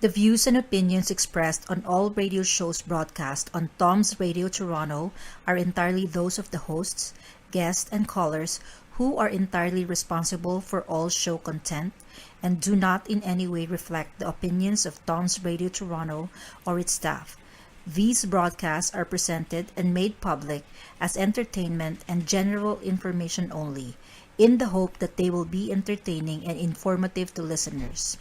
The views and opinions expressed on all radio shows broadcast on Tom's Radio Toronto are entirely those of the hosts, guests, and callers who are entirely responsible for all show content and do not in any way reflect the opinions of Tom's Radio Toronto or its staff. These broadcasts are presented and made public as entertainment and general information only, in the hope that they will be entertaining and informative to listeners.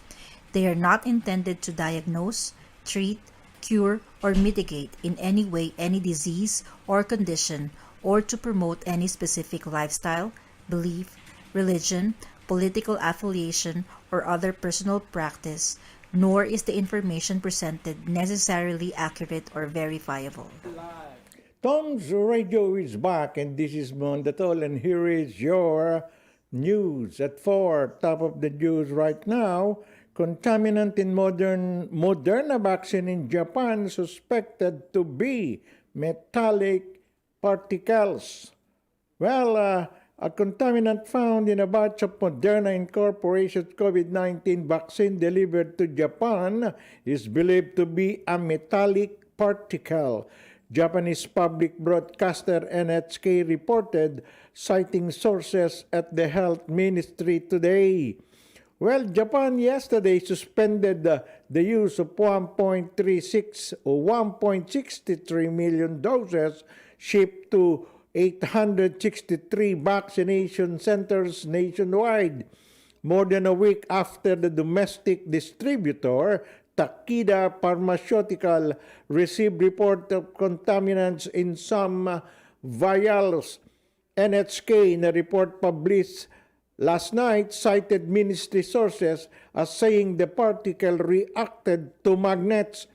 They are not intended to diagnose, treat, cure, or mitigate in any way any disease or condition or to promote any specific lifestyle, belief, religion, political affiliation, or other personal practice, nor is the information presented necessarily accurate or verifiable. Tom's Radio is back, and this is Mondatol, and here is your news at 4. Top of the news right now, contaminant in Moderna vaccine in Japan suspected to be metallic particles. Well, a contaminant found in a batch of Moderna Incorporated COVID-19 vaccine delivered to Japan is believed to be a metallic particle. Japanese public broadcaster NHK reported, citing sources at the health ministry today. Well, Japan yesterday suspended the use of 1.36 or 1.63 million doses shipped to 863 vaccination centers nationwide, more than a week after the domestic distributor Takeda Pharmaceutical received report of contaminants in some vials. NHK, in a report published last night, cited ministry sources as saying the particle reacted to magnets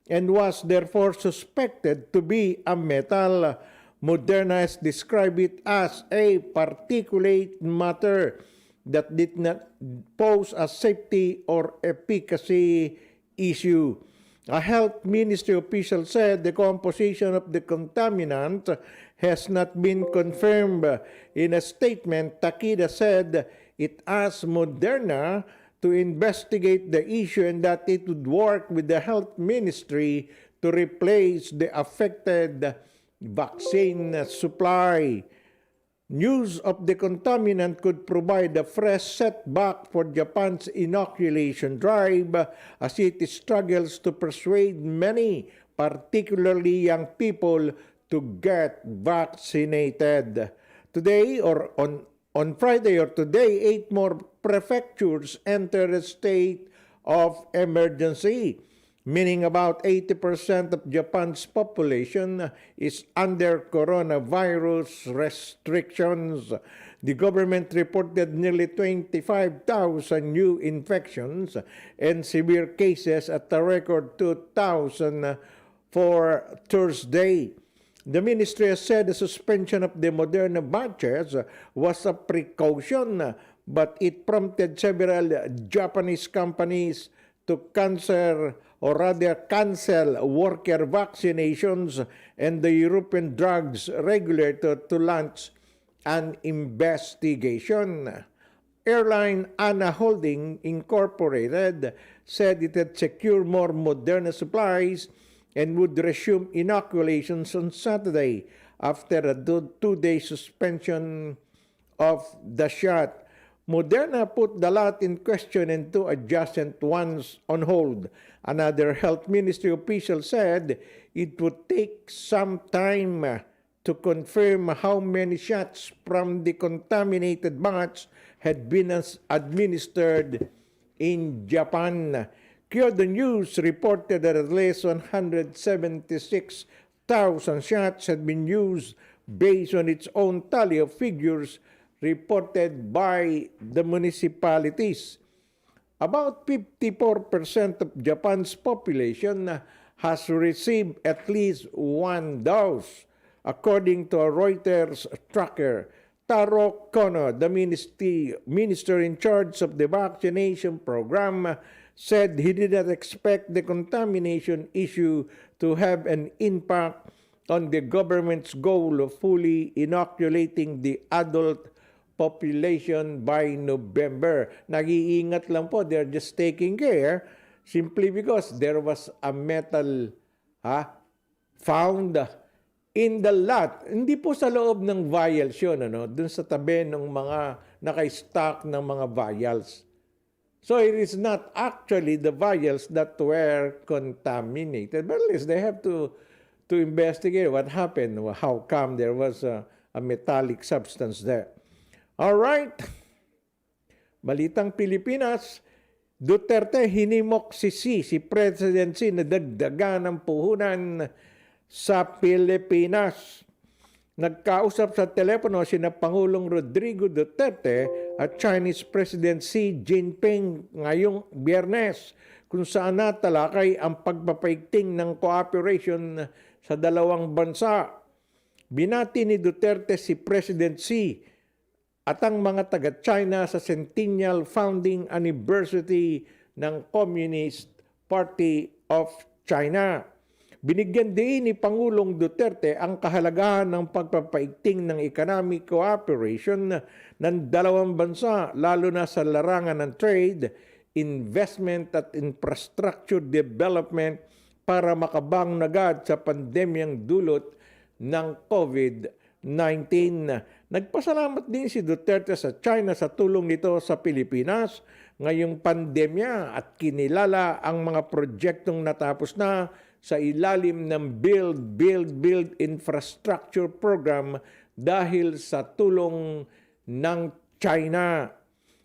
and was therefore suspected to be a metal. Moderna has described it as a particulate matter that did not pose a safety or efficacy issue. A health ministry official said the composition of the contaminant has not been confirmed. In a statement, Takeda said it asked Moderna to investigate the issue and that it would work with the health ministry to replace the affected vaccine supply. News of the contaminant could provide a fresh setback for Japan's inoculation drive as it struggles to persuade many, particularly young people, to get vaccinated. Today or on Friday or today, 8 more prefectures enter a state of emergency, meaning about 80% of Japan's population is under coronavirus restrictions. The government reported nearly 25,000 new infections and severe cases at a record 2,000 for Thursday. The ministry has said the suspension of the Moderna batches was a precaution, but it prompted several Japanese companies to cancel worker vaccinations and the European Drugs Regulator to launch an investigation. Airline ANA Holding Incorporated said it had secured more Moderna supplies and would resume inoculations on Saturday after a two-day suspension of the shot. Moderna put the lot in question and 2 adjacent ones on hold. Another health ministry official said it would take some time to confirm how many shots from the contaminated batch had been administered in Japan. Kyodo News reported that at least 176,000 shots had been used based on its own tally of figures reported by the municipalities. About 54% of Japan's population has received at least 1 dose, according to a Reuters tracker. Taro Kono, the minister in charge of the vaccination program, said he did not expect the contamination issue to have an impact on the government's goal of fully inoculating the adult population by November. Nag-iingat lang po, they're just taking care simply because there was a metal found in the lot. Hindi po sa loob ng vials yun, dun sa tabi ng mga naka-stock ng mga vials. So it is not actually the vials that were contaminated. But at least they have to investigate what happened, how come there was a metallic substance there. All right. Balitang Pilipinas, Duterte hinimok si President Xi na dagdagan ng puhunan sa Pilipinas. Nagkausap sa telepono sina Pangulong Rodrigo Duterte at Chinese President Xi Jinping ngayong Biyernes, kung saan natalakay ang pagpapaigting ng cooperation sa dalawang bansa. Binati ni Duterte si President Xi at ang mga taga-China sa Centennial Founding Anniversary ng Communist Party of China. Binigyan din ni Pangulong Duterte ang kahalagahan ng pagpapaigting ng economic cooperation ng dalawang bansa, lalo na sa larangan ng trade, investment at infrastructure development para makabang agad sa pandemyang dulot ng COVID-19. Nagpasalamat din si Duterte sa China sa tulong nito sa Pilipinas ngayong pandemya at kinilala ang mga proyektong natapos na sa ilalim ng Build Infrastructure Program dahil sa tulong ng China.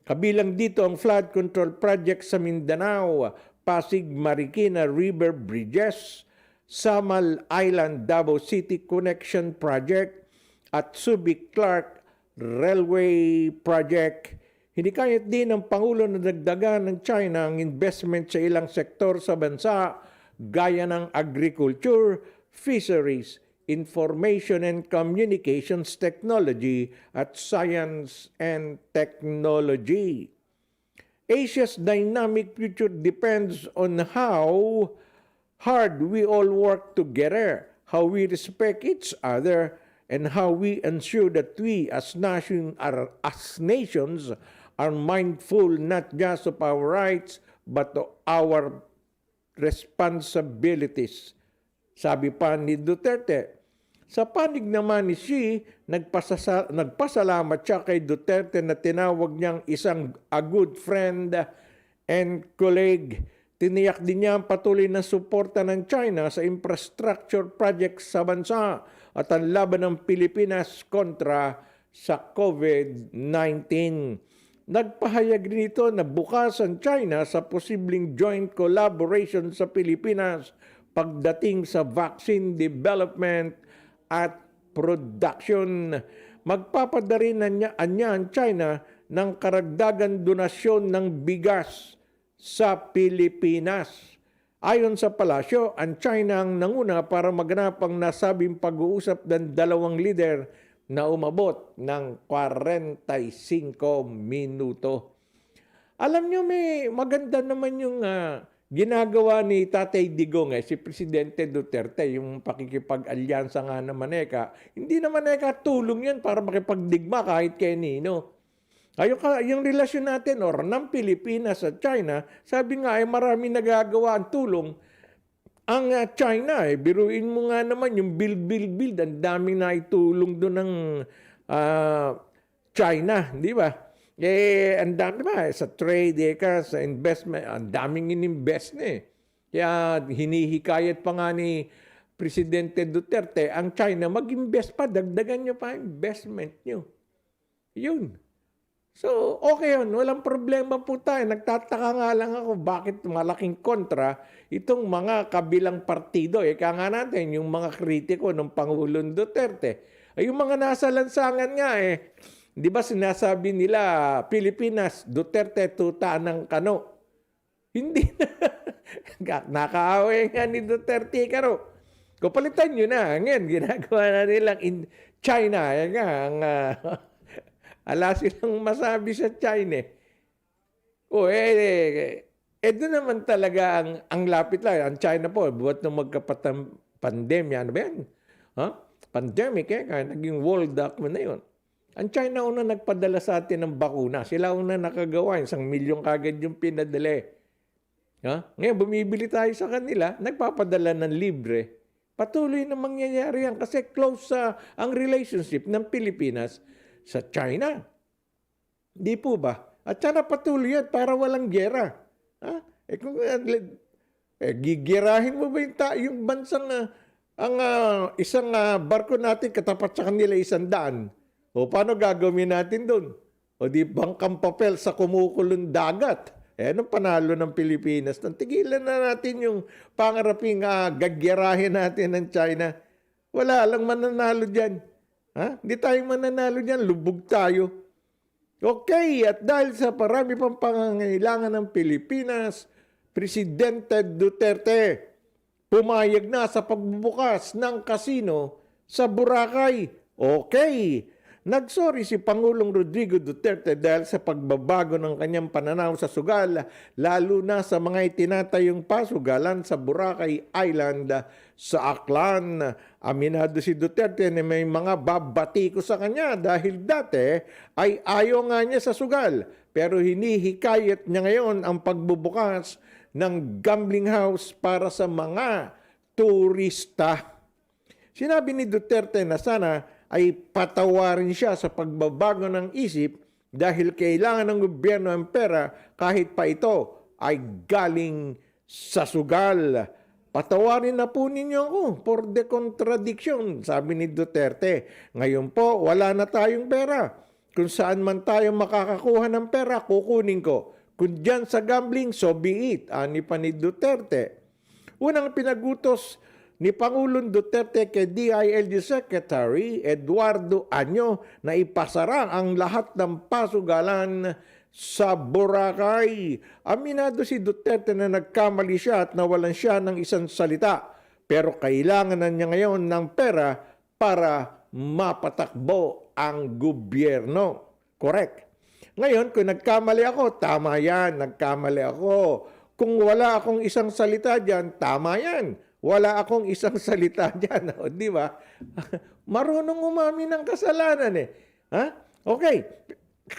Kabilang dito ang flood control project sa Mindanao, Pasig Marikina River Bridges, Samal Island Davao City Connection Project at Subic-Clark Railway Project. Hinikayat din ng Pangulo na dagdagan ng China ang investment sa ilang sektor sa bansa gaya ng agriculture, fisheries, information and communications technology at science and technology. Asia's dynamic future depends on how hard we all work together, how we respect each other, and how we ensure that we as nations are mindful not just of our rights but of our responsibilities. Sabi pa ni Duterte. Sa panig naman ni Xi, nagpasalamat siya kay Duterte na tinawag niyang isang a good friend and colleague. Tiniyak din niya ang patuloy na suporta ng China sa infrastructure projects sa bansa at ang laban ng Pilipinas kontra sa COVID-19. Nagpahayag rin ito na bukas ang China sa posibleng joint collaboration sa Pilipinas pagdating sa vaccine development at production. Magpapadari na niya ang China ng karagdagan donasyon ng bigas sa Pilipinas. Ayon sa palasyo, ang China ang nanguna para maganap ang nasabing pag-uusap ng dalawang lider na umabot ng 45 minuto. Alam nyo, may maganda naman yung ginagawa ni Tatay Digong, si Presidente Duterte, yung pakikipag-alyansa nga na Maneka. Hindi na Maneka tulong yan para makipagdigma kahit kay Nino. Yung relasyon natin ng Pilipinas at China, sabi nga ay marami nagagawa ang tulong. Ang China, biruin mo nga naman yung build, ang daming naitulong doon ng China, di ba? Ang dami ba? Sa trade, sa investment, ang daming ininvest na Kaya hinihikayat pa nga ni Presidente Duterte ang China mag-invest pa, dagdagan nyo pa investment nyo. Yun. So, okay yun. Walang problema po tayo. Nagtataka nga lang ako bakit malaking kontra itong mga kabilang partido. Kaya nga natin, yung mga kritiko ng Pangulong Duterte. Yung mga nasa lansangan nga di ba sinasabi nila, Pilipinas, Duterte, tuta ng kano. Hindi na. Nakaaway nga ni Duterte kano. Kupalitan nyo na. Ngayon, ginagawa na nilang in China. Yan nga, ala silang masabi sa China. Doon naman talaga ang lapit lang. Ang China po, buhat nung magkapandemya, ano ba yan? Pandemic, naging world document na yun. Ang China una nagpadala sa atin ng bakuna. Sila una nakagawa, 1 milyon kagad yung pinadala. Ngayon, bumibili tayo sa kanila, nagpapadala ng libre. Patuloy na mangyayari yan kasi close ang relationship ng Pilipinas sa China. Di po ba? At sana patuloy yan para walang gera. Gigirahin mo ba yung bansang isang barko natin katapat sa kanila 100? O paano gagawin natin doon? O di bangkang papel sa kumukulong dagat? Anong panalo ng Pilipinas? Tigilan na natin yung pangaraping gagirahin natin ng China. Wala lang mananalo dyan. Hindi tayo mananalo dyan. Lubog tayo. Okay, at dahil sa parami pang pangangailangan ng Pilipinas, Presidente Duterte pumayag na sa pagbubukas ng kasino sa Boracay. Okay. Nagsorry si Pangulong Rodrigo Duterte dahil sa pagbabago ng kanyang pananaw sa sugal, lalo na sa mga itinatayong pasugalan sa Boracay Island sa Aklan. Aminado si Duterte na may mga babati ko sa kanya dahil dati ay ayaw nga niya sa sugal. Pero hinihikayat niya ngayon ang pagbubukas ng gambling house para sa mga turista. Sinabi ni Duterte na sana ay patawarin siya sa pagbabago ng isip dahil kailangan ng gobyerno ang pera kahit pa ito ay galing sa sugal. Patawarin na po ninyo ako for the contradiction, sabi ni Duterte. Ngayon po, wala na tayong pera. Kung saan man tayo makakakuha ng pera, kukunin ko. Kung dyan sa gambling, so be it, ani pa ni Duterte. Unang pinagutos ni Pangulong Duterte kay DILG Secretary Eduardo Año na ipasara ang lahat ng pasugalan sa Boracay. Aminado si Duterte na nagkamali siya at nawalan siya ng isang salita. Pero kailangan na niya ngayon ng pera para mapatakbo ang gobyerno. Correct. Ngayon, kung nagkamali ako, tama yan. Nagkamali ako. Kung wala akong isang salita dyan, tama yan. Wala akong isang salita dyan. O, di ba? Marunong umamin ng kasalanan eh. Okay.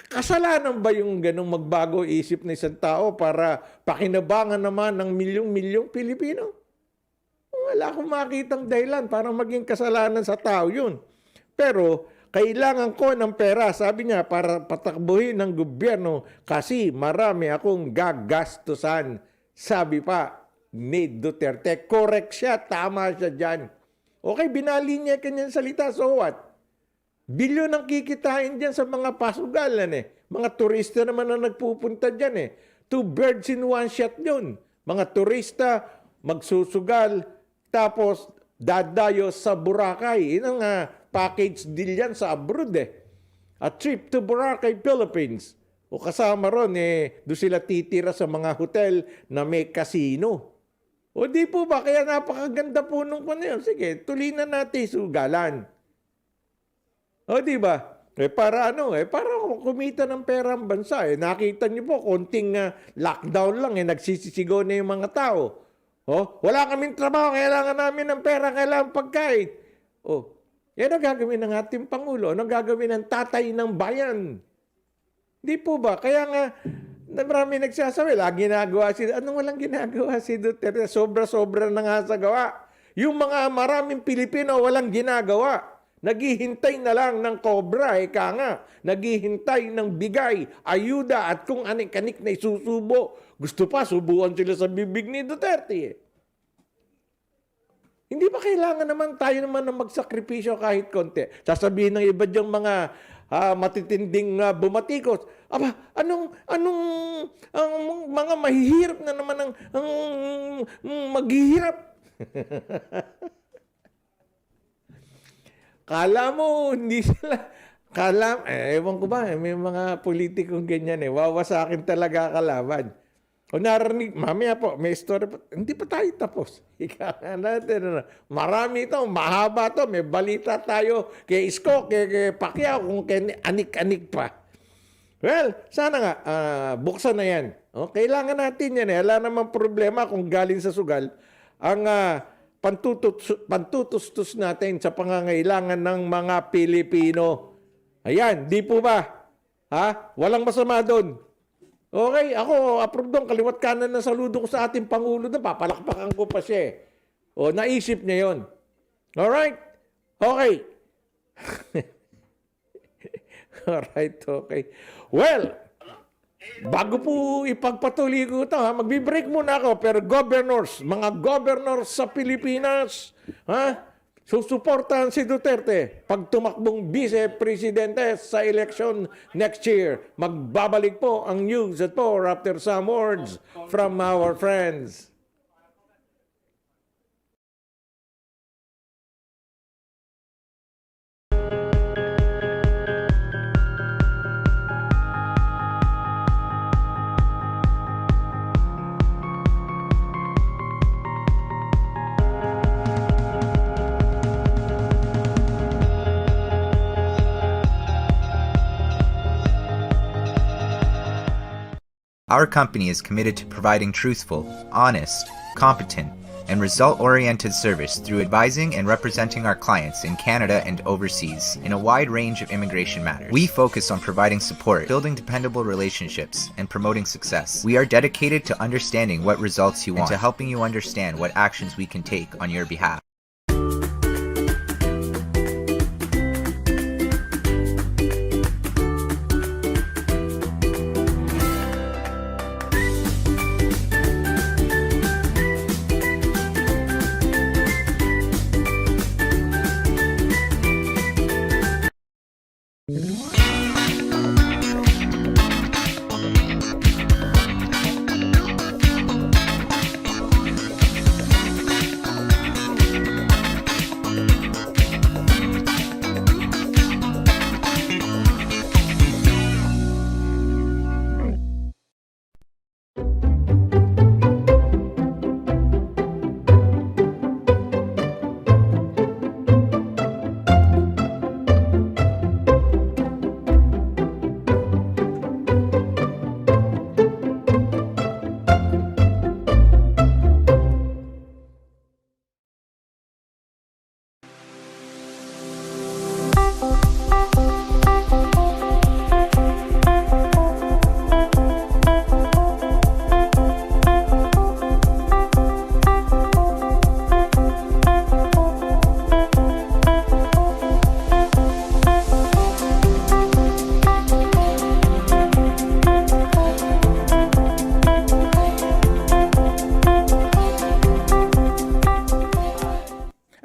Kasalanan ba yung ganong magbago isip ng isang tao para pakinabangan naman ng milyong-milyong Pilipino? Wala akong makitang dahilan para maging kasalanan sa tao yun. Pero kailangan ko ng pera, sabi niya, para patakbuhin ng gobyerno kasi marami akong gagastusan. Sabi pa ni Duterte, correct siya, tama siya dyan. Okay, binali niya kanyang salita, so what? Bilyon ang kikitain dyan sa mga pasugalan eh. Mga turista naman ang nagpupunta dyan eh. 2 birds in 1 shot yun. Mga turista, magsusugal, tapos dadayo sa Boracay. Yun ang package deal yan sa abroad eh. A trip to Boracay, Philippines. O kasama ron doon sila titira sa mga hotel na may casino. O di po ba? Kaya napakaganda po nung yun. Sige, tuloy na natin sugalan. O di ba? Para para kumita ng pera ang bansa. Nakita niyo po, konting lockdown lang, nagsisisigaw na yung mga tao. Wala kaming trabaho, kailangan namin ng pera, kailangan pagkain. Yan ang gagawin ng ating Pangulo. Ano ang gagawin ng tatay ng bayan? Di po ba? Kaya nga, marami nagsasabi, ginagawa anong walang ginagawa si Duterte? Sobra-sobra na nga sa gawa. Yung mga maraming Pilipino walang ginagawa. Naghihintay na lang ng cobra, nga. Naghihintay ng bigay, ayuda at kung anik-anik na isusubo. Gusto pa, subuan sila sa bibig ni Duterte. Hindi ba kailangan naman tayo naman na magsakripisyo kahit konti? Sasabihin ng iba diyang mga matitinding bumatikos. Aba, anong ang mga mahihirap na naman ang maghihirap? Kala mo, hindi sila, ewan ko ba, may mga politikong ganyan wawasakin talaga kalaban. O narinig, mamaya po, may story pa, hindi pa tayo tapos. Ika natin, marami ito, mahaba to, may balita tayo kay Isko, kay Pacquiao, kung kay anik-anik pa. Well, sana nga, buksan na yan. Kailangan natin yan Wala namang problema kung galing sa sugal. Ang pantutustos natin sa pangangailangan ng mga Pilipino. Ayan, di po ba? Walang masama doon. Okay, ako, approve doon, kaliwat kanan ng saludo ko sa ating Pangulo doon, papalakpakan ko pa siya eh. O, naisip niya yun. Alright? Okay. Alright, okay. Well, bago po ipagpatuloy ko ito, magbi-break muna ako, pero governors, mga governors sa Pilipinas, susuportahan si Duterte pag tumakbong vice-presidente sa election next year. Magbabalik po ang news at 4 after some words from our friends. Our company is committed to providing truthful, honest, competent, and result-oriented service through advising and representing our clients in Canada and overseas in a wide range of immigration matters. We focus on providing support, building dependable relationships, and promoting success. We are dedicated to understanding what results you want and to helping you understand what actions we can take on your behalf.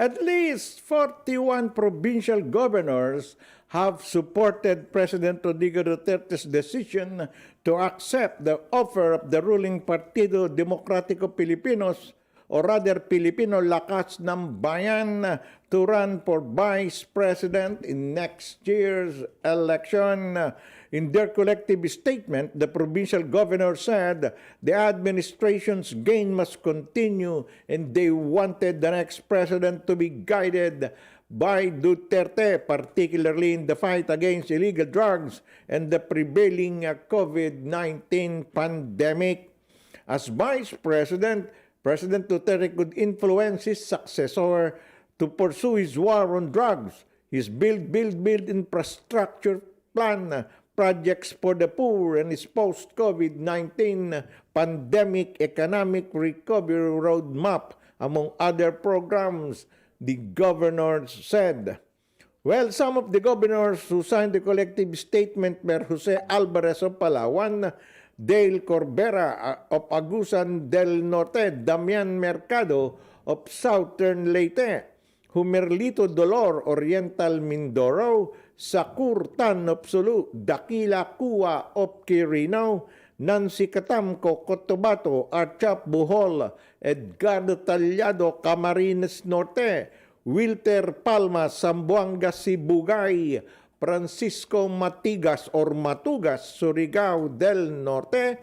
At least 41 provincial governors have supported President Rodrigo Duterte's decision to accept the offer of the ruling Partido Democratico Pilipinos, or rather Filipino Lakas ng Bayan, to run for Vice President in next year's election. In their collective statement, the provincial governor said the administration's gain must continue and they wanted the next president to be guided by Duterte, particularly in the fight against illegal drugs and the prevailing COVID-19 pandemic. As Vice President, President Duterte could influence his successor to pursue his war on drugs, his build infrastructure plan, projects for the poor, and his post-COVID-19 pandemic economic recovery roadmap, among other programs, the governors said. Well, some of the governors who signed the collective statement were Jose Alvarez of Palawan, Dale Corbera of Agusan del Norte, Damian Mercado of Southern Leyte, Humerlito Dolor, Oriental Mindoro, Sakur Tan of Sulu, Dakila Kua of Quirino, Nancy Catamco, Cotabato, Archap Bohol, Edgardo Tallado, Camarines Norte, Wilter Palma, Zamboanga Sibugay, Francisco Matigas or Matugas, Surigao del Norte,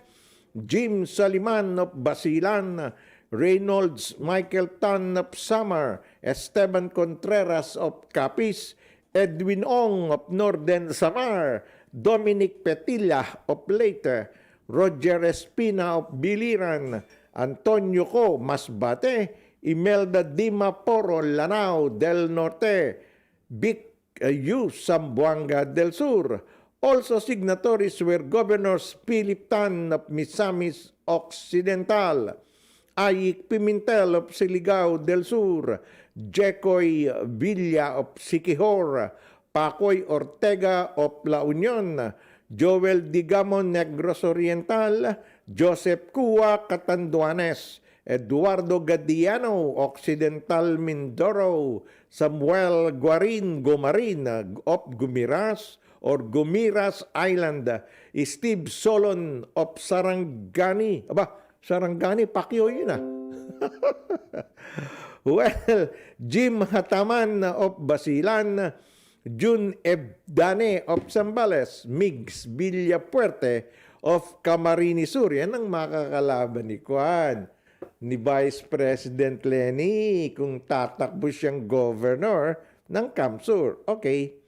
Jim Saliman of Basilan, Reynolds Michael Tan of Samar, Esteban Contreras of Capiz, Edwin Ong of Northern Samar, Dominic Petilla of Leyte, Roger Espina of Biliran, Antonio Co. Masbate, Imelda Dima Poro Lanao del Norte, Vic Yu Zamboanga del Sur, Also signatories were Governors Philip Tan of Misamis Occidental, Ayik Pimentel of Siligao del Sur, Jekoy Villa of Siquijor, Pacoy Ortega of La Union, Joel Digamon Negros Oriental, Joseph Cua Catanduanes, Eduardo Gadiano Occidental Mindoro, Samuel Guarin Gomarin of Gumiras or Gumiras Island, Steve Solon of Sarangani. Sarangani, Pacquiao yun ah. Well, Jim Hataman of Basilan, Jun Ebdane of Zambales, Migs Villapuerte of Camarines Sur. Yan ang makakalaban ni Juan, ni Vice President Lenny kung tatakbo siyang governor ng Kamsur. Okay.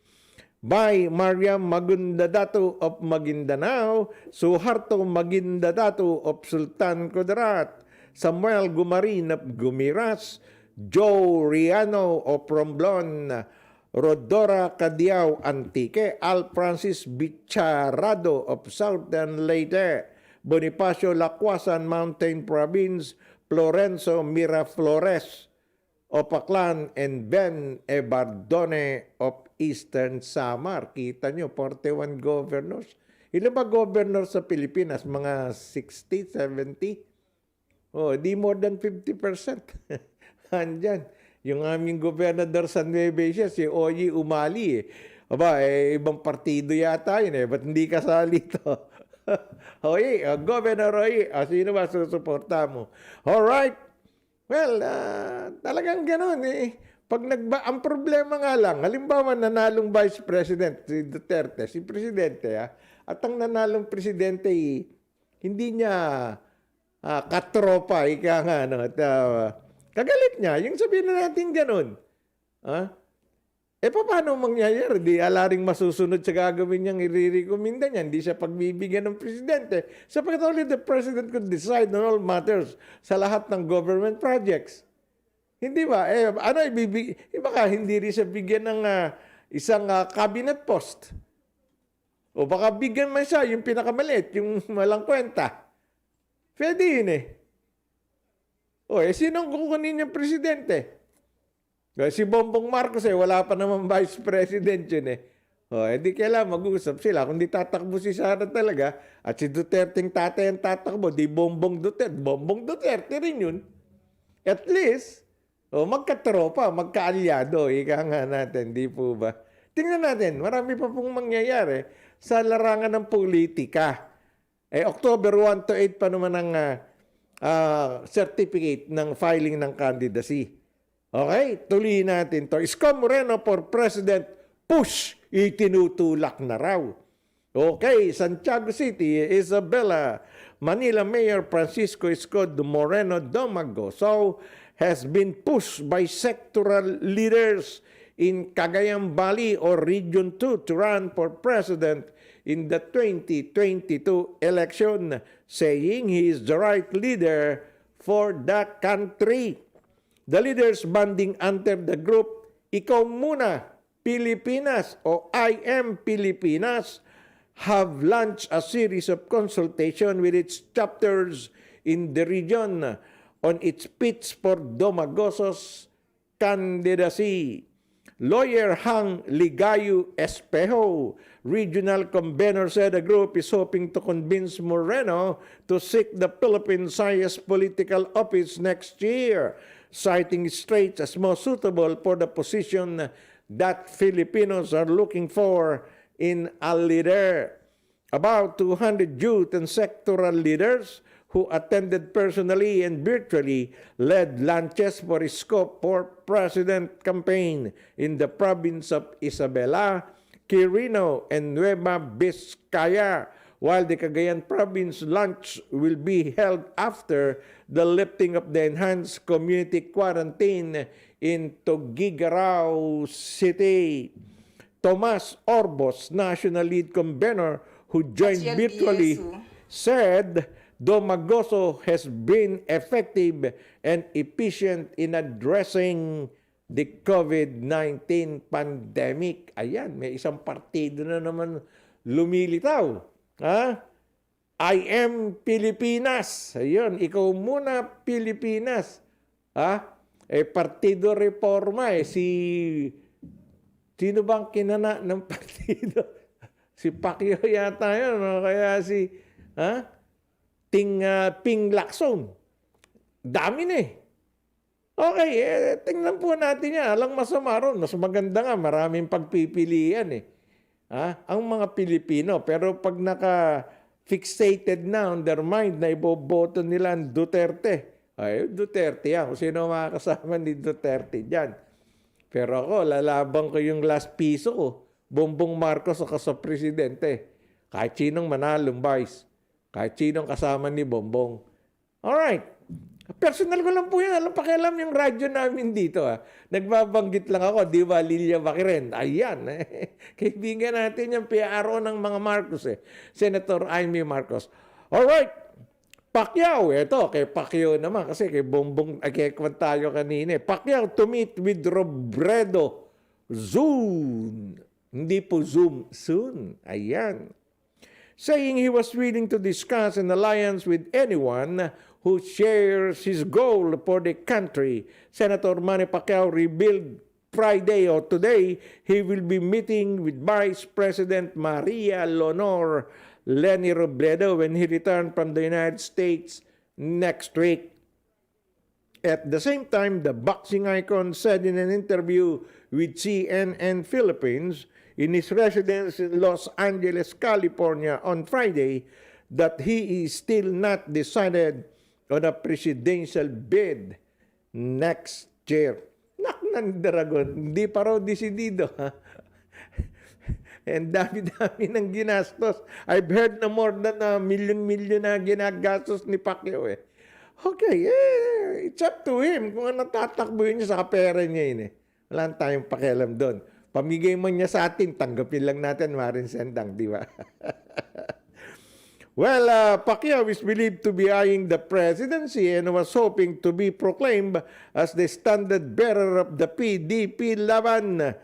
By Mariam Magundadato of Maguindanao, Suharto Maguindadato of Sultan Kudarat, Samuel Gumarin of Gumiras, Joe Riano of Romblon, Rodora Cadiao Antique, Al Francis Bicharado of Southern Leyte, Bonifacio Lacuasan Mountain Province, Florenzo Miraflores of Aklan, and Ben Ebardone of Eastern Samar. Kita nyo, 41 governors. Ilan ba governors sa Pilipinas? Mga 60, 70? Oh, di more than 50%. Andyan. Yung aming gobernador sa Nueva Ecija, si Oyi Umali. Ibang partido yata yun eh. Ba't hindi kasali ito? Oyi, Governor Oyi, sino ba susuporta mo? Alright. Well, talagang gano'n eh. Ang problema nga lang, halimbawa nanalong Vice President si Duterte, si Presidente at ang nanalong Presidente hindi niya katropa, ika nga, kagalit niya, yung sabihin na natin gano'n. Paano mangyayari? Di alaring masusunod sa gagawin niyang i-recommenda niya. Hindi siya pagbibigyan ng presidente. Sapagkat only the president could decide on all matters sa lahat ng government projects. Hindi ba? Baka hindi rin siya bigyan ng isang cabinet post. O baka bigyan man siya yung pinakamaliit, yung walang kwenta. Pwede yun eh. Sinong kukunin yung presidente? Si Bongbong Marcos wala pa naman vice president yun eh. Di kailangan mag-uusap sila. Kung di tatakbo si Sara talaga, at si Duterte'ng tatay ang tatakbo, di Bongbong Duterte. Bongbong Duterte rin yun. At least, magkatropa, magkaalyado, ika nga natin, di po ba? Tingnan natin, marami pa pong mangyayari sa larangan ng politika. October 1 to 8 pa naman ang certificate ng filing ng candidacy. Okay, tuloy natin to. Isko Moreno for President, push, itinutulak na raw. Okay, Santiago City, Isabela, Manila Mayor Francisco Isko Moreno Domagoso has been pushed by sectoral leaders in Cagayan Valley or Region 2 to run for president in the 2022 election, saying he is the right leader for the country. The leaders banding under the group Ikaw Muna Pilipinas o I Am Pilipinas have launched a series of consultation with its chapters in the region on its pitch for Domagoso's candidacy. Lawyer Hang Ligayu Espejo, regional convener, said the group is hoping to convince Moreno to seek the Philippines' highest political office next year, citing straits as most suitable for the position that Filipinos are looking for in a leader. About 200 youth and sectoral leaders who attended personally and virtually led lunches for Isko for President campaign in the province of Isabela, Quirino, and Nueva Vizcaya, while the Cagayan province lunch will be held after the lifting of the enhanced community quarantine in Tuguegarao City. Tomas Orbos, national lead convener who joined virtually, said Domagoso has been effective and efficient in addressing the COVID-19 pandemic. Ayan, may isang partido na naman lumilitaw. Ha? I am Pilipinas. Ayun, ikaw muna Pilipinas. Ha? Partido Reforma sino bang kinana ng partido? Si Pacquiao yata yun. No? Kaya Ping Lacson. Dami na eh. Okay, tingnan po natin yan. Alang masama ron. Mas maganda nga, maraming pagpipilian eh. Ang mga Pilipino. Pero pag naka-fixated na on their mind na iboboto nila ang Duterte, Duterte yan. Kung sino makakasama ni Duterte dyan. Pero ako, lalaban ko yung last piso ko. Bongbong Marcos ako sa presidente. Kahit sinong manalong vice. Kahit sinong kasama ni Bongbong. Alright. Personal ko lang po yan. Alam pakialam yung radyo namin dito. Nagbabanggit lang ako. Di ba, Lilia Bakiren? Ayan. Kaibigan natin yung PRO ng mga Marcos. Senator Amy Marcos. Alright. Pacquiao. Ito, kay Pacquiao naman. Kasi kay Bongbong, kay Kwan tayo kanina. Pacquiao to meet with Robredo soon. Hindi po Zoom. Soon. Ayan. Saying he was willing to discuss an alliance with anyone who shares his goal for the country. Senator Manny Pacquiao revealed Friday or today he will be meeting with Vice President Maria Leonor Leni Robredo when he returned from the United States next week. At the same time, the boxing icon said in an interview with CNN Philippines in his residence in Los Angeles, California on Friday that he is still not decided on a presidential bid next year. Naknan Dragon, hindi pa raw desidido. And dami-dami ng ginastos. I've heard na more than a million na ginagastos ni Pacquiao eh. Okay, it's up to him kung ano tatakbuhin niya sa kapera niya yun eh. Wala tayong pakialam doon. Pamigay mo niya sa atin, tanggapin lang natin, Marin Sendang, di ba? Well, Pacquiao is believed to be eyeing the presidency and was hoping to be proclaimed as the standard bearer of the PDP Laban.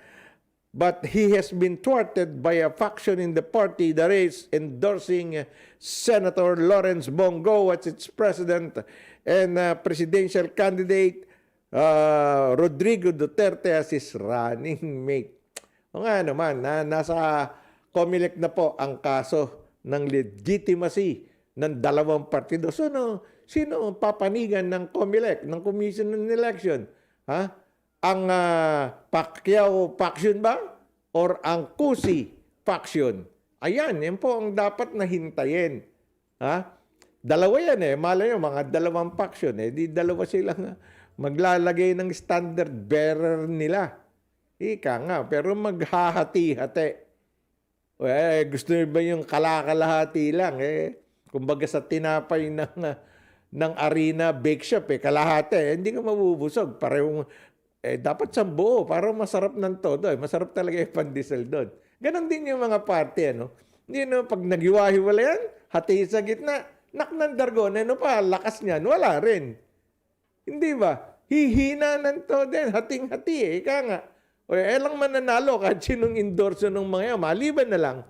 But he has been thwarted by a faction in the party that is endorsing Senator Lawrence Bongo as its president and presidential candidate Rodrigo Duterte as his running mate. O nga naman, nasa COMELEC na po ang kaso ng legitimacy ng dalawang partido. So, sino ang papanigan ng COMELEC, ng Commission on Election? Ang Pacquiao faction ba? Or ang Cusi faction? Ayan, yan po ang dapat na hintayin. Dalawa yan eh. Malay nyo, mga dalawang faction eh. Di dalawa silang maglalagay ng standard bearer nila. Ika nga, pero maghahati-hati. Gusto nyo ba yung kalakalahati lang eh? Kumbaga sa tinapay ng arena bake shop kalahati hindi ka mabubusog. Parehong dapat sa buo para masarap ng todo. Masarap talaga yung pandesal doon. Ganon din yung mga party, Hindi pag naghiwa-hiwala yan, hati sa gitna, naknan Dargon, pa, lakas niyan, wala rin. Hindi ba? Hihina ng todo din, hating-hati Ika nga. Lang mananalo kahit sinong endorso ng mga yan. Maliban na lang.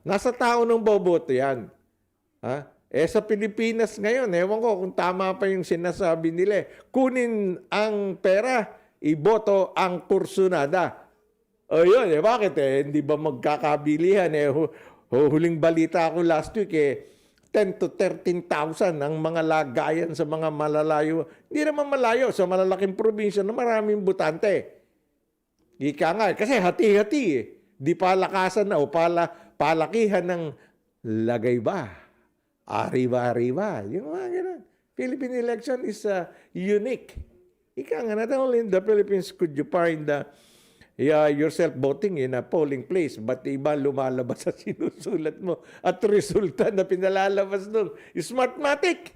Nasa tao ng boboto yan. Sa Pilipinas ngayon, ewan ko kung tama pa yung sinasabi nila. Kunin ang pera, iboto ang kursunada. Yun, bakit hindi ba magkakabilihan? Huling balita ko last week 10 to 13,000 ang mga lagayan sa mga malalayo. Hindi naman malayo, sa malalaking probinsya na maraming butante. Ika nga, kasi hati-hati Di palakasan na o palakihan ng lagay ba? Arriba. Yung mga ganun. Philippine election is unique. Ika nga, not only in the Philippines could you find yourself voting in a polling place, but iba lumalabas sa sinusulat mo at resulta na pinalalabas doon. Smartmatic!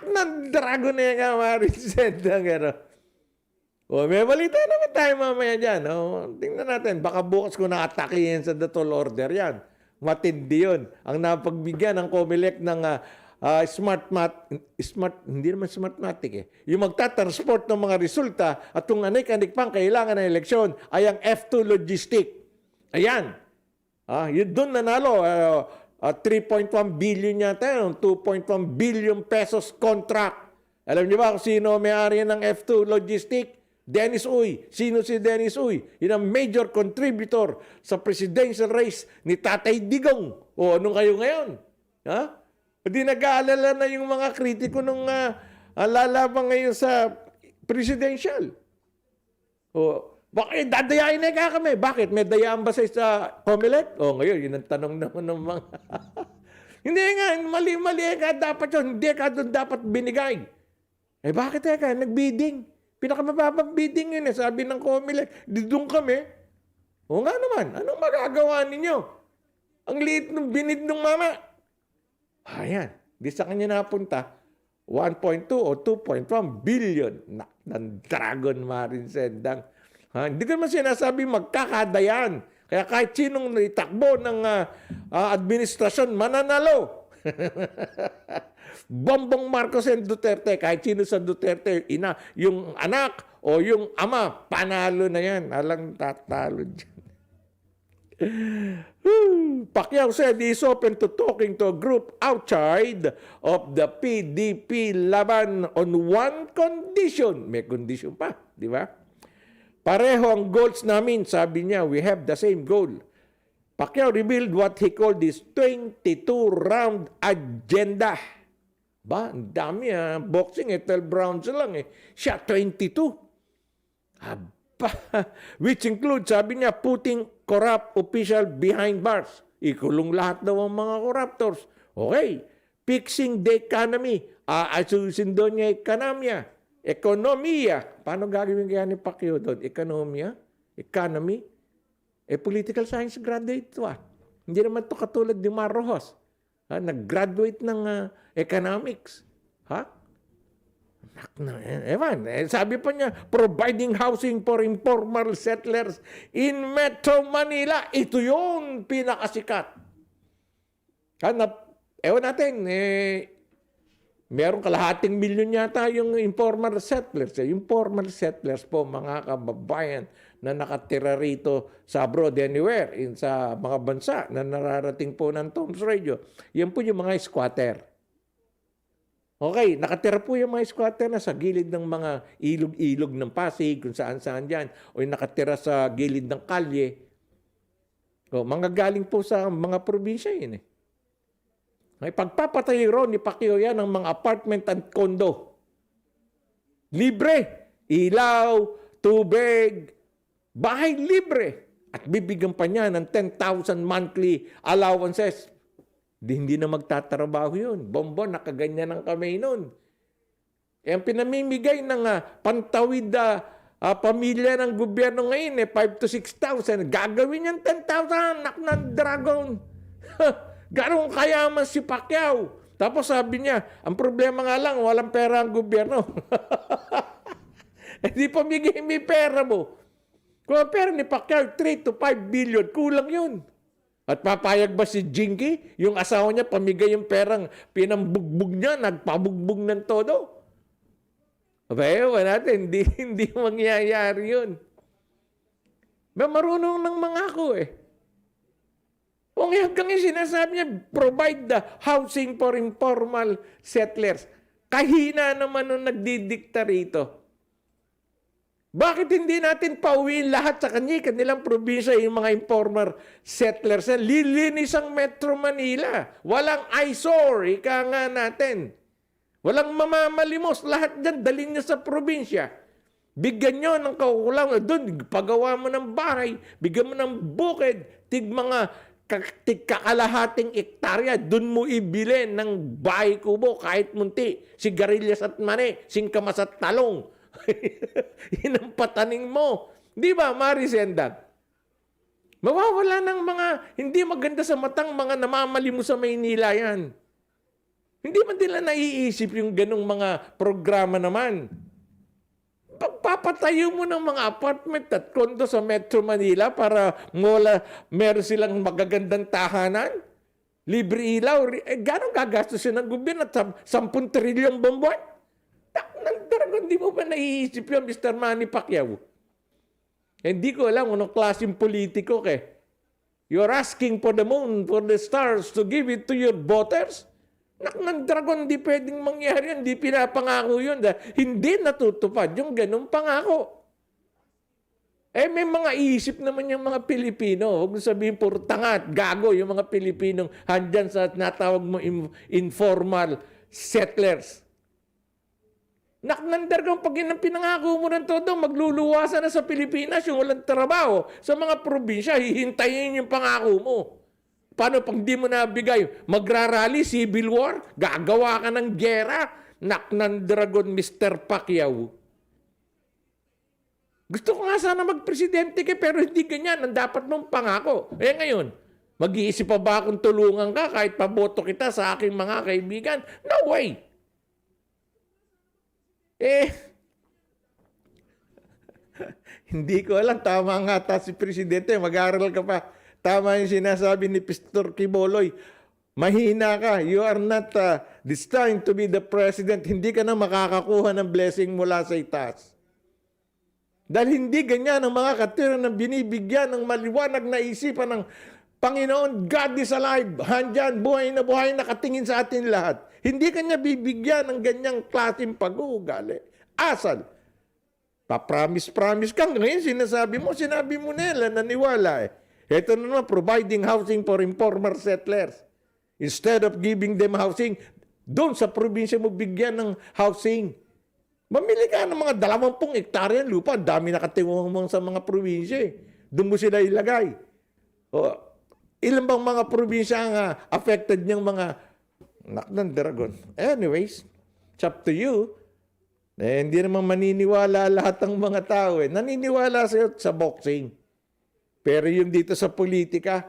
Ng dragon na yung kamarin sendang may balita naman tayo mamaya dyan. Tingnan natin. Baka bukas ko na-atakihin sa the tall order yan. Matindi yun. Ang napagbigyan ng COMELEC ng hindi naman smartmatic Yung magta-transport ng mga resulta at kung anik-anik pang kailangan ng eleksyon ay ang F2 logistic. Ayan. Yun doon nanalo. 3.1 billion yata yun, 2.1 billion pesos contract. Alam niyo ba kung sino may-ari ng F2 Logistics? Dennis Uy. Sino si Dennis Uy? Yun ang major contributor sa presidential race ni Tatay Digong. O, anong kayo ngayon? Hindi nag-aalala na yung mga kritiko nung lalaban ngayon sa presidential. O, bakit dadayain na kami? Bakit? May dayaan ba sa Comelec? O, ngayon, yun ang tanong naman ng mga... Hindi nga, mali-mali ka dapat yun. Hindi ka doon dapat binigay. Bakit ka? Nag-bidding. Pinakamababang bidding yun. Sabi ng Comelec, doon kami. O nga naman, anong magagawa ninyo? Ang liit ng binid ng mama. Ayan, di sa kanya napunta, 1.2 o 2.1 billion ng Dragon Marine Sendang. Hindi ko naman sinasabi magkakadayan. Kaya kahit sinong itakbo ng administrasyon, mananalo. Bongbong Marcos and Duterte, kahit sino sa Duterte, yung anak o yung ama, panalo na yan. Alang tatalo dyan. Pacquiao said he's open to talking to a group outside of the PDP laban on one condition. May condition pa, di ba? Pareho ang goals namin, sabi niya. We have the same goal. Pacquiao revealed what he called his 22-round agenda. Ba, ang dami boxing 12 rounds lang Siya 22. Which includes, sabi niya, putting corrupt official behind bars. Ikulong lahat daw ang mga corruptors. Okay. Fixing the economy. Ayusin doon niya ekonomiya. Paano gagawin kaya ni Pacquiao doon? Ekonomiya? Economy? Political science graduate to Hindi naman to katulad ni Marrojas. Nag-graduate ng economics. Ewan, sabi pa niya, providing housing for informal settlers in Metro Manila. Ito yung pinakasikat. Ewan natin, meron kalahating milyon yata yung informal settlers. Yung formal settlers po, mga kababayan na nakatira rito sa abroad, anywhere, sa mga bansa na nararating po ng Tom's Radio. Yan po yung mga squatter. Okay, nakatira po yung mga squatter na sa gilid ng mga ilog-ilog ng Pasig, kung saan-saan dyan, o yung nakatira sa gilid ng kalye. Mga galing po sa mga probinsya yun May pagpapatay ron ni Pacquiao yan ng mga apartment and condo. Libre. Ilaw, tubig, bahay libre. At bibigyan pa niya ng 10,000 monthly allowances. Hindi na magtatrabaho yun. Bonbon, nakaganyan ang kamay nun. Ang pinamimigay ng pantawid pamilya ng gobyerno ngayon, 5 to 6,000. Gagawin yan 10,000. Nak ng dragon. Ganong kayaman si Pacquiao. Tapos sabi niya, ang problema nga lang, walang pera ang gobyerno. Hindi pamigay may pera mo. Kung ang pera ni Pacquiao, 3 to 5 billion, kulang yun. At papayag ba si Jinky, yung asawa niya, pamigay yung perang pinambugbog niya, nagpabugbog ng todo? Abayaw natin, hindi mangyayari yun. Marunong ng mga ako Kung hanggang yung sinasabi niya, provide the housing for informal settlers. Kahina naman nung nagdidikta rito. Bakit hindi natin pauwiin lahat sa kanilang probinsya yung mga informal settlers? Lilinis ang Metro Manila. Walang eyesore, ika nga natin. Walang mamamalimos. Lahat dyan, dalhin niya sa probinsya. Bigyan nyo ng kaukulang. Doon, pagawa mo ng bahay, bigyan mo ng bukid, mga kakalahating ektarya, dun mo ibili ng bahay kubo kahit munti, sigarilyas at mani, singkamas at talong. Yun ang pataning mo. Di ba, Marisendat? Mawawala ng mga hindi maganda sa matang mga namamali mo sa Maynila yan. Hindi man nila naiisip yung ganong mga programa naman. Pagpapatayo mo ng mga apartment at kondo sa Metro Manila para meron silang magagandang tahanan, libre ilaw, gano'ng gagastos yun ng gobyerno at 10 trilyong buwan? Hindi mo ba naiisip yun, Mr. Manny Pacquiao? Hindi ko alam anong klaseng politiko You're asking for the moon, for the stars to give it to your voters? Nak ng dragon, hindi pwedeng mangyari yun. Hindi pinapangako yun. Hindi natutupad yung ganung pangako. May mga isip naman yung mga Pilipino. Huwag mo sabihin puro tanga at gago yung mga Pilipinong handyan sa natawag mo informal settlers. Naknandargang pag yun ang pinangako mo ng todo, magluluwasan na sa Pilipinas yung walang trabaho. Sa mga probinsya, hihintayin yung pangako mo. Paano pag di mo nabigay? Magrarally, civil war, gagawa ka ng gera. Naknandragon, Mr. Pacquiao. Gusto ko nga sana magpresidente ka, pero hindi ganyan. Ang dapat mong pangako. Ngayon, mag-iisip pa ba akong tulungan ka kahit paboto kita sa aking mga kaibigan? No way! Hindi ko alam. Tama nga si Presidente. Mag-aaral ka pa. Tama yung sinasabi ni Pastor Quiboloy. Mahina ka. You are not destined to be the president. Hindi ka na makakakuha ng blessing mula sa itaas. Dahil hindi ganyan ang mga katwiran na binibigyan ng maliwanag na isipan ng Panginoon. God is alive. Handyan, buhay na nakatingin sa atin lahat. Hindi kanya bibigyan ng ganyang klaseng pag-uugali. Asal. Pa-promise ka. Ngayon sinabi mo nila, naniwala Ito na naman, providing housing for informal settlers. Instead of giving them housing, doon sa probinsya mo bigyan ng housing. Mamili ka ng mga 20 hektarya lupa. Dami nakatiwang sa mga probinsya. Doon mo sila ilagay. Ilan bang mga probinsya ang affected niyang mga naknan dragon? Anyways, it's up to you. Hindi naman maniniwala lahat ng mga tao. Naniniwala sa boxing. Pero yung dito sa politika,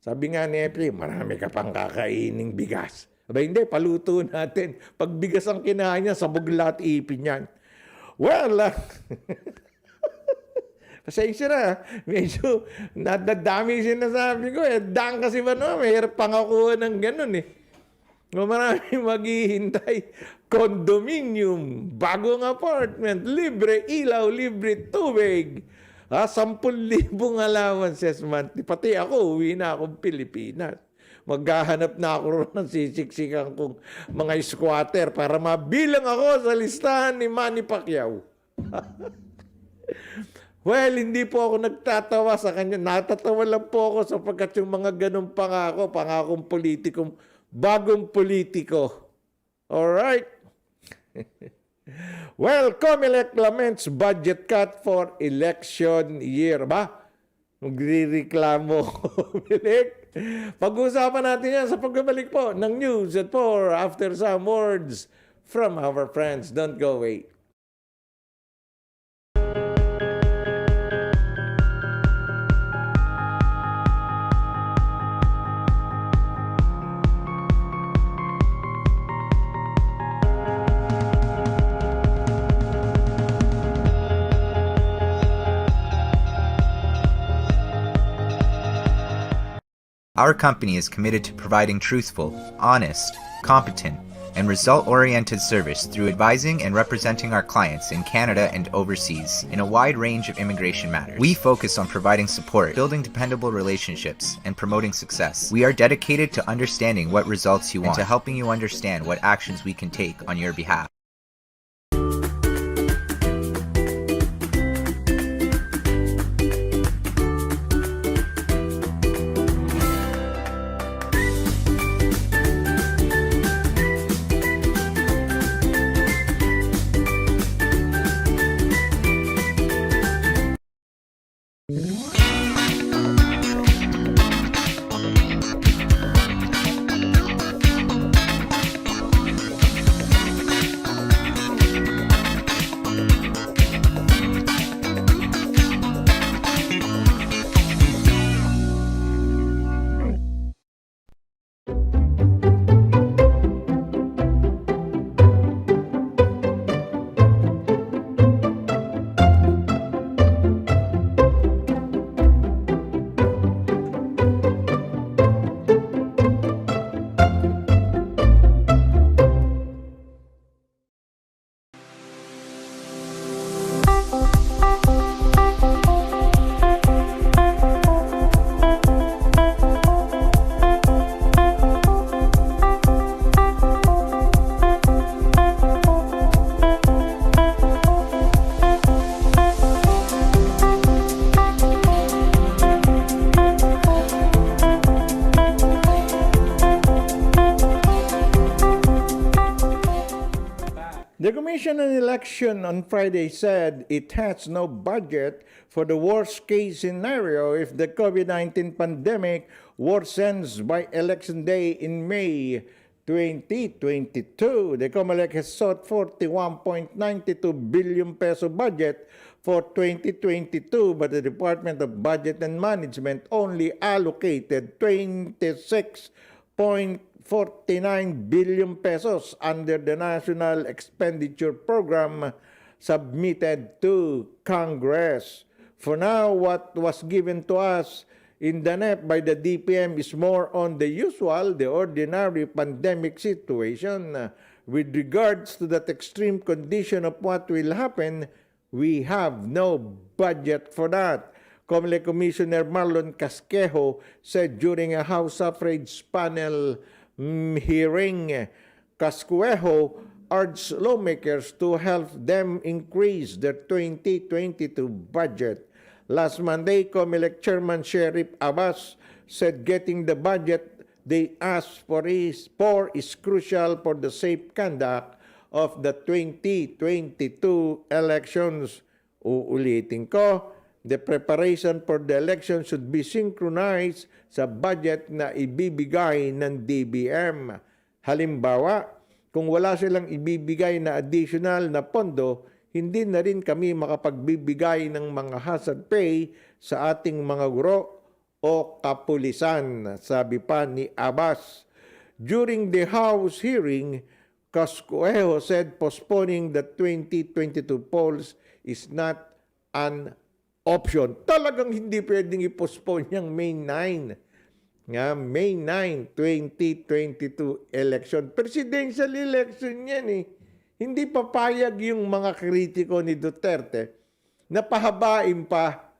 sabi nga ni Efren, marami ka pang kakaining bigas. Hindi, paluto natin. Pag bigas ang kinain niya, sabog lahat ipin yan. Well, pasensya na. Medyo nadadami sinasabi ko. Daan kasi ba no? Mahirap pangakuha ng ganun Marami maghihintay. Condominium, bagong apartment, libre ilaw, libre tubig. 10,000 allowances monthly. Pati ako, uwi na akong Pilipinas. Maghahanap na ako ron ng sisiksikan kong mga squatter para mabilang ako sa listahan ni Manny Pacquiao. Well, hindi po ako nagtatawa sa kanya. Natatawa lang po ako sapagkat yung mga ganong pangakong politikong, bagong politiko. Alright? Well, COMELEC laments budget cut for election year. Magrireklamo. Pag-usapan natin yan sa pagbabalik po ng News at 4 after some words from our friends. Don't go away. Our company is committed to providing truthful, honest, competent, and result-oriented service through advising and representing our clients in Canada and overseas in a wide range of immigration matters. We focus on providing support, building dependable relationships, and promoting success. We are dedicated to understanding what results you want and to helping you understand what actions we can take on your behalf. election on Friday said it has no budget for the worst case scenario if the COVID-19 pandemic worsens by election day in May 2022. The COMELEC has sought 41.92 billion peso budget for 2022, but the Department of Budget and Management only allocated 26.49 billion pesos under the National Expenditure Program submitted to Congress. For now, what was given to us in the NEP by the DPM is more on the ordinary pandemic situation. With regards to that extreme condition of what will happen, we have no budget for that. COMELEC Commissioner Marlon Casquejo said during a House Suffrage panel hearing. Casquejo urged lawmakers to help them increase their 2022 budget. Last Monday, COMELEC Chairman Sheriff Abbas said getting the budget they asked for is crucial for the safe conduct of the 2022 elections. Uulitin ko, the preparation for the election should be synchronized sa budget na ibibigay ng DBM. Halimbawa, kung wala silang ibibigay na additional na pondo, hindi na rin kami makapagbibigay ng mga hazard pay sa ating mga guro o kapulisan, sabi pa ni Abbas. During the House hearing, Casquejo said postponing the 2022 polls is not an option. Talagang hindi pwedeng i-postpone yung May 9. May 9, 2022 election. Presidential election yan eh. Hindi papayag yung mga kritiko ni Duterte na pahabain pa.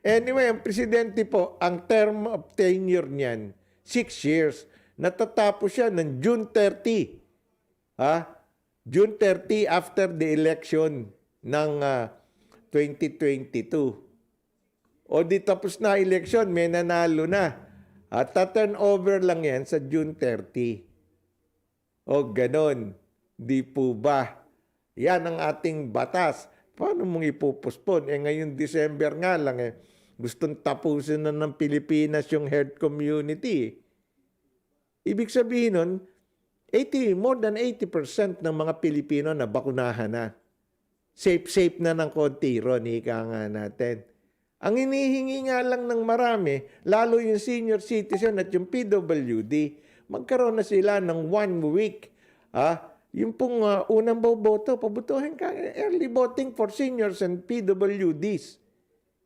Anyway, ang presidente po, ang term of tenure niyan, 6 years. Natatapos siya ng June 30. June 30 after the election ng 2022. O di tapos na election, may nanalo na. At ta-turn over lang yan sa June 30. O ganon. Di po ba? Yan ang ating batas. Paano mong ipupospon? Ngayon December nga lang gustong tapusin na ng Pilipinas yung herd community. Ibig sabihin nun, more than 80% ng mga Pilipino na bakunahan na. Safe na ng konti, Ron, ika nga natin. Ang hinihingi nga lang ng marami, lalo yung senior citizen at yung PWD, magkaroon na sila ng 1 week. Yung pong unang boboto, pabutuhin ka, early voting for seniors and PWDs.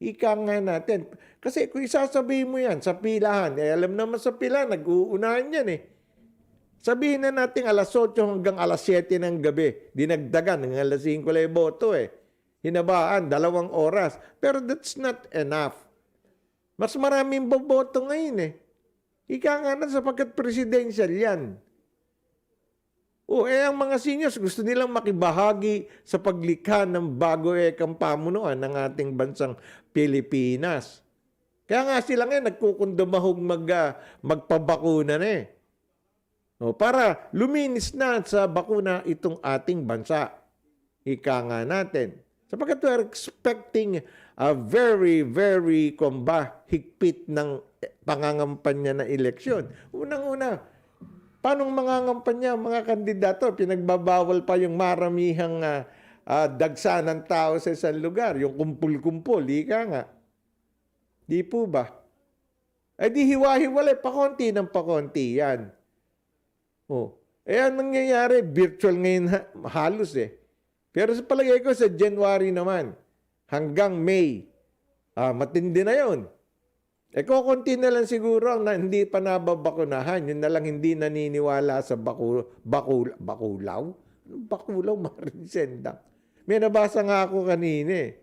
Ika nga natin. Kasi kung isasabihin mo yan sa pilahan, alam naman sa pilahan, nag-uunahan yan eh. Sabihin na natin alas 8 hanggang alas 7 ng gabi. Dinagdagan ng alas 5 lang boto eh. Hinabaan, 2 oras. Pero that's not enough. Mas maraming boboto ngayon eh. Ika nga na sapagkat presidential yan. Ang mga seniors gusto nilang makibahagi sa paglikha ng bago-ekang pamunuan ng ating bansang Pilipinas. Kaya nga sila ngayon nagkukundumahog magpabakuna na eh. Para luminis na sa bakuna itong ating bansa. Ika nga natin. Sapagkat we're expecting a very, very higpit ng pangangampanya na eleksyon. Unang-una, paano mangangampanya mga kandidato? Pinagbabawal pa yung maramihang dagsa ng tao sa isang lugar. Yung kumpul-kumpul, ika nga. Di po ba? Di hiwa-hiwalay, pakonti ng pakonti yan. Ang nangyayari, virtual ngayon halos eh. Pero sa palagay ko sa January naman, hanggang May, matindi na yun. Kukunti na lang siguro ang hindi pa nababakunahan. Yun na lang hindi naniniwala sa bakulaw. Bakulaw, Marinsendang. May nabasa nga ako kanina eh.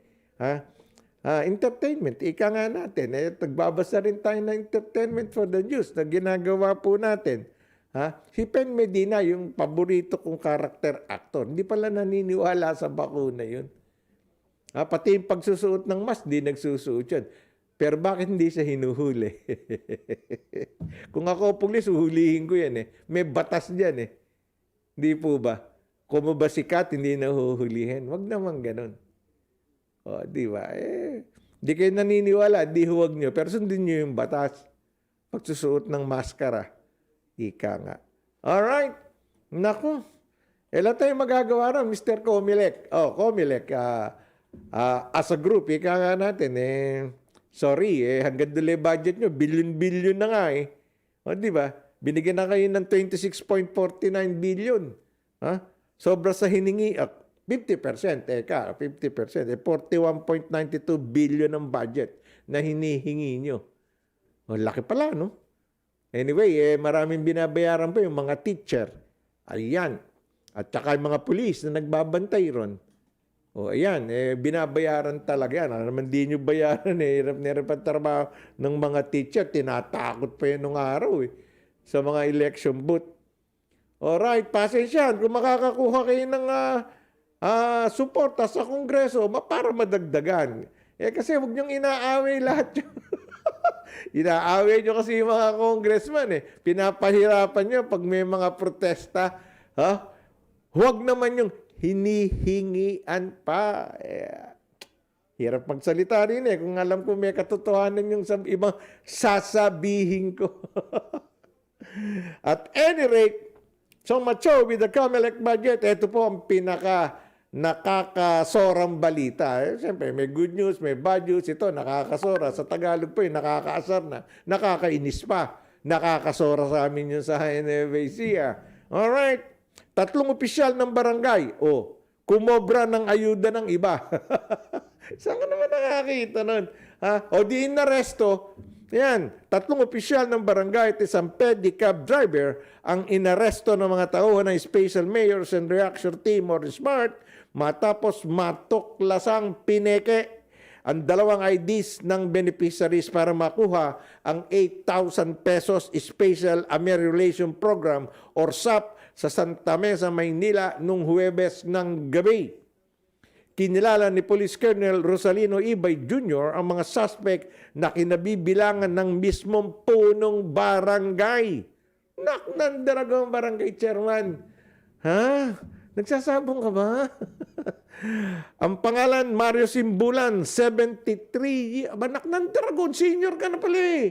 Entertainment, ika nga natin. Nagbabasa rin tayo ng entertainment for the news na ginagawa po natin. Si Pen Medina, yung paborito kong character actor, hindi pala naniniwala sa bakuna yun. Pati yung pagsusuot ng mask, di nagsusuot yun. Pero bakit hindi siya hinuhuli? Kung ako pulis, uhulihin ko yan eh. May batas dyan eh. Di po ba? Kung ba sikat, hindi nahuhulihin. Wag naman ganun. O, di ba? Di kayo naniniwala, di huwag nyo. Pero sundin nyo yung batas. Pagsusuot ng maskara. Ika nga. Alright. Naku. Ilan tayo magagawa rin, Mr. Comelec? Oh, Comelec. As a group, ika nga natin, sorry, hanggang duli budget nyo, billion-billion na nga O, di ba? Binigyan na kayo ng 26.49 billion. Ha? Sobra sa hiningi. 50%, 50%. 41.92 billion ang budget na hinihingi nyo. O, laki pala, no? Anyway, maraming binabayaran pa yung mga teacher. Ayan. At saka yung mga pulis na nagbabantay ron. O, ayan, binabayaran talaga yan. Ano naman di nyo bayaran, hirap na hirap ang trabaho ng mga teacher. Tinatakot pa yun nung araw, sa mga election booth. Alright, pasensya. Kung makakakuha kayo ng suporta sa Kongreso, para madagdagan. Kasi huwag niyong inaaway lahat yun. Inaaway niyo kasi yung mga congressman Pinapahirapan niyo pag may mga protesta. Huwag naman yung hinihingian pa. Hirap magsalita rin kung alam ko may katotohanan yung ibang sasabihin ko. At any rate, so macho with the Comelec budget, ito po ang nakakasorang balita. Siyempre, may good news, may bad news. Ito, nakakasora. Sa Tagalog po, nakakaasar na. Nakakainis pa. Nakakasora sa amin yun sa NFAC. Alright. 3 opisyal ng barangay. Kumobra ng ayuda ng iba. Saan ka naman nakakita nun? O di inaresto. Yan, 3 opisyal ng barangay at isang pedicab driver ang inaresto ng mga tauhan ng Special Mayors and Reaction Team or SMART matapos matuklasang pineke ang 2 IDs ng beneficiaries para makuha ang 8,000 pesos Special Amelioration Program or SAP sa Santa Mesa, Maynila noong Huwebes ng gabi. Kinilala ni Police Colonel Rosalino Ibay Jr. ang mga suspect na kinabibilangan ng mismong punong barangay. Nandaragong barangay chairman. Nagsasabong ka ba? Ang pangalan, Mario Simbulan, 73. Nandaragong, senior ka na pala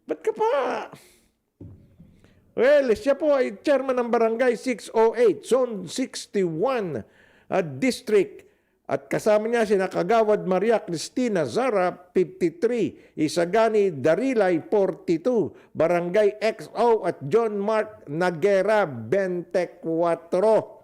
Ba't ka pa? Well, siya po ay chairman ng barangay 608, Zone 61. District at kasama niya si Kagawad Maria Cristina Zara 53, Isagani Darilay 42, Barangay XO at John Mark Nagera 24.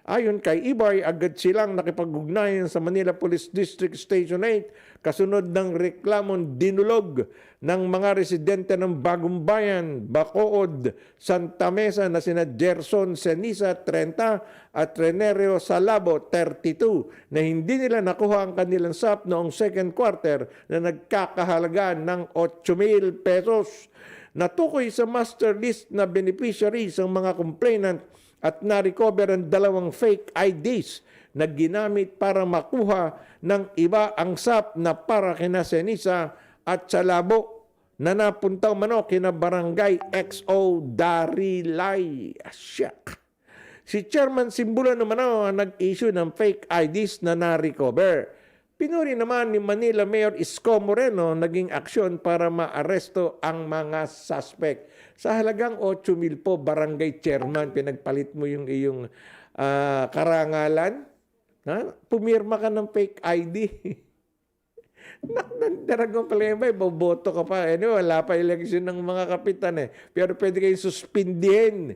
Ayon kay Ibay, agad silang nakipag-ugnayan sa Manila Police District Station 8 kasunod ng reklamong dinulog ng mga residente ng Bagong Bayan, Bacood, Santa Mesa na sina Gerson Senisa 30 at Renerio Salabo 32 na hindi nila nakuha ang kanilang SAP noong second quarter na nagkakahalaga ng 8,000 pesos. Natukoy sa master list na beneficiaries ang mga complainant at na-recover ang 2 fake IDs na ginamit para makuha ng iba ang SAP na para kina Senisa at Salabo na napuntaw mano kina Barangay XO Darilay. Asyak. Si Chairman Simbulan naman nag-issue ng fake IDs na na-recover. Pinuri naman ni Manila Mayor Isko Moreno naging aksyon para maaresto ang mga suspect. Sa halagang 8,000 po, barangay chairman, pinagpalit mo yung iyong karangalan. Pumirma ka ng fake ID. Nandaragong pala ba, boboto ka pa. Wala pa eleksyon ng mga kapitan Pero pwede kayong suspindihin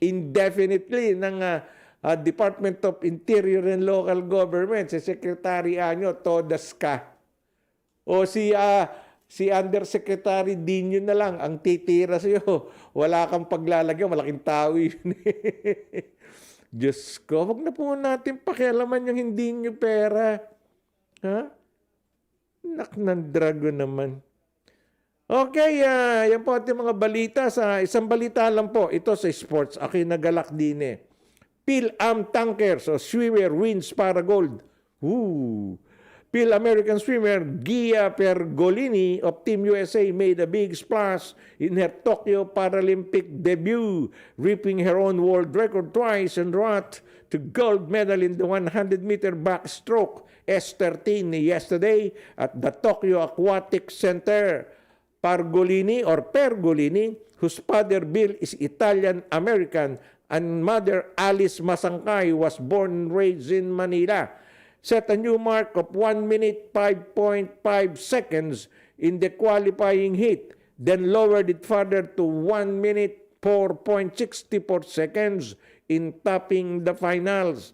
indefinitely ng Department of Interior and Local Government, si Secretary Anyo, todas ka. O si Undersecretary Dino na lang ang titira sa'yo. Wala kang paglalagyan, malaking tao yun. Diyos ko, wag na po natin pakialaman yung hindi nyo pera. Ng dragon naman. Okay, yan po ating mga balita. Sa isang balita lang po, ito sa sports. Ako'y nagalak din Phil-Am Tankers o swimmer wins para gold. Phil American swimmer Gia Pergolini of Team USA made a big splash in her Tokyo Paralympic debut, reaping her own world record twice en route to gold medal in the 100-meter backstroke S13 yesterday at the Tokyo Aquatic Center. Pergolini, whose father Bill is Italian-American and mother Alice Masangkay was born and raised in Manila, set a new mark of 1 minute 5.5 seconds in the qualifying heat, then lowered it further to 1 minute 4.64 seconds in topping the finals.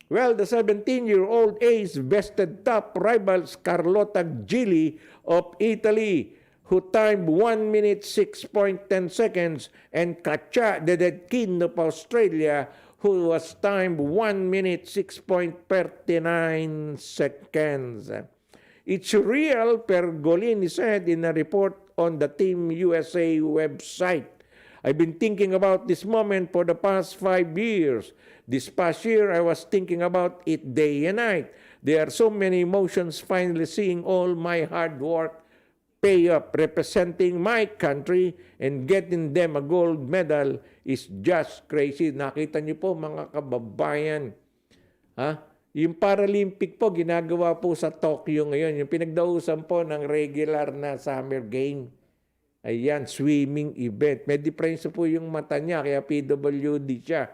Well, the 17-year-old ace bested top rivals Carlotta Gili of Italy, who timed 1 minute 6.10 seconds, and Katja Dedetkin of Australia, who was timed 1 minute 6.39 seconds. It's real, Pergolini said in a report on the Team USA website. I've been thinking about this moment for the past 5 years. This past year, I was thinking about it day and night. There are so many emotions finally seeing all my hard work pay up, representing my country and getting them a gold medal is just crazy. Nakita niyo po mga kababayan. Yung Paralympic po, ginagawa po sa Tokyo ngayon. Yung pinagdausan po ng regular na summer game. Ayan, swimming event. May diferensya po yung mata niya, kaya PWD siya.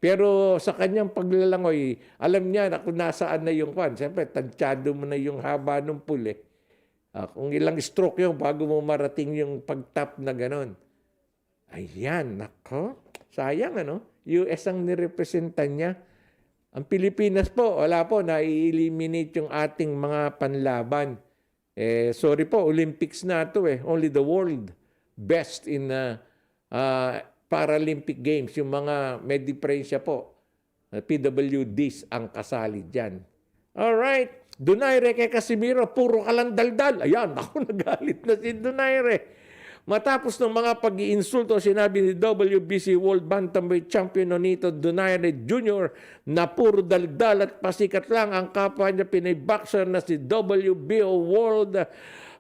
Pero sa kanyang paglalangoy, alam niya na kung nasaan na yung kwan. Siyempre, tansyado mo na yung haba ng pool eh. Kung ilang stroke yung bago mo marating yung pag-top na ganon. Ayan, nako. Sayang ano. US ang nirepresentan niya. Ang Pilipinas po, wala po, na-eliminate yung ating mga panlaban. Sorry po, Olympics na ito eh. Only the world best in Paralympic Games. Yung mga may diferensya po. PWDs ang kasali dyan. Alright. Donaire kay Casimiro, puro ka lang daldal. Ayan, ako nagalit na si Donaire. Matapos ng mga pag-iinsulto, sinabi ni WBC World Bantamweight Champion Nonito Donaire Jr. na puro daldal at pasikat lang ang kapwa niya Pinay boxer na si WBO World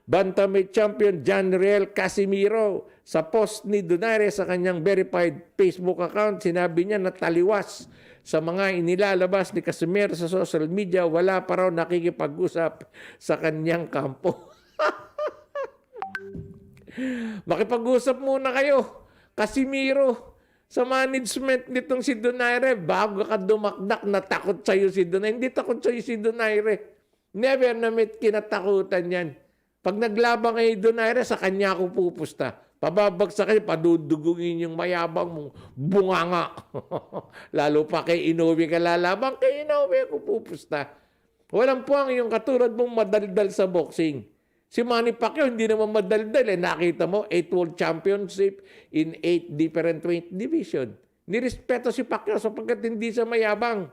Bantamweight Champion Janriel Casimiro. Sa post ni Donaire sa kanyang verified Facebook account, sinabi niya na taliwas sa mga inilalabas ni Casimiro sa social media, wala pa raw nakikipag-usap sa kanyang kampo. Makipag-usap muna kayo, Casimiro, sa management nitong si Donaire. Bago ka dumakdak, natakot sa'yo si Donaire. Hindi takot sa'yo si Donaire. Never na may kinatakutan yan. Pag naglabang kay Donaire, sa kanya ako pupusta. Pababagsak kayo, padudugungin yung mayabang mong bunganga. Lalo pa kay Inoue ka lalabang, kay Inoue ako pupusta. Walang puwang yung katulad mong madaldal sa boxing. Si Manny Pacquiao hindi naman madaldal. Nakita mo, 8 World Championship in 8 different weight division. Nirespeto si Pacquiao sapagkat hindi siya mayabang.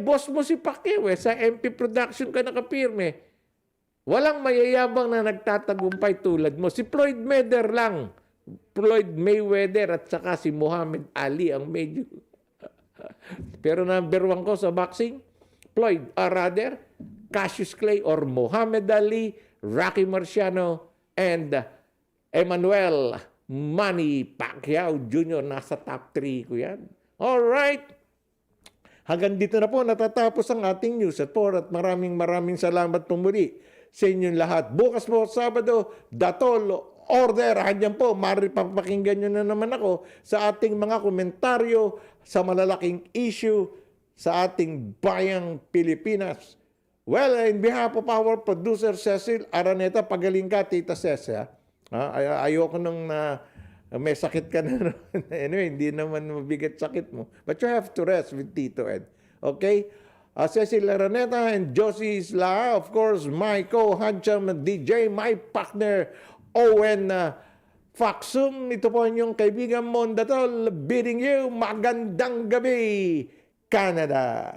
Boss mo si Pacquiao sa MP Production ka nakapirme. Walang mayayabang na nagtatagumpay tulad mo. Si Floyd Mayweather lang. Floyd Mayweather at saka si Muhammad Ali ang medyo. Pero number 1 ko sa boxing, Floyd, or rather, Cassius Clay or Muhammad Ali, Rocky Marciano, and Emmanuel Manny Pacquiao Jr. Nasa top 3 ko yan. Alright. Hanggang dito na po natatapos ang ating news at maraming salamat po muli sa inyong lahat. Bukas po, Sabado, Datol Order. Hanyang po, maripapakinggan nyo na naman ako sa ating mga komentaryo sa malalaking issue sa ating bayang Pilipinas. Well, in behalf of our producer, Cecil Araneta, pagaling ka, Tita Cecil. Ayoko nung may sakit ka na. Anyway, hindi naman mabigat sakit mo. But you have to rest with Tito Ed. Okay? Cecil Araneta and Josie Isla, of course, my co-handsome DJ, my partner, Owen Faxum. Ito po inyong kaibigan Mondatol, bidding you magandang gabi, Canada.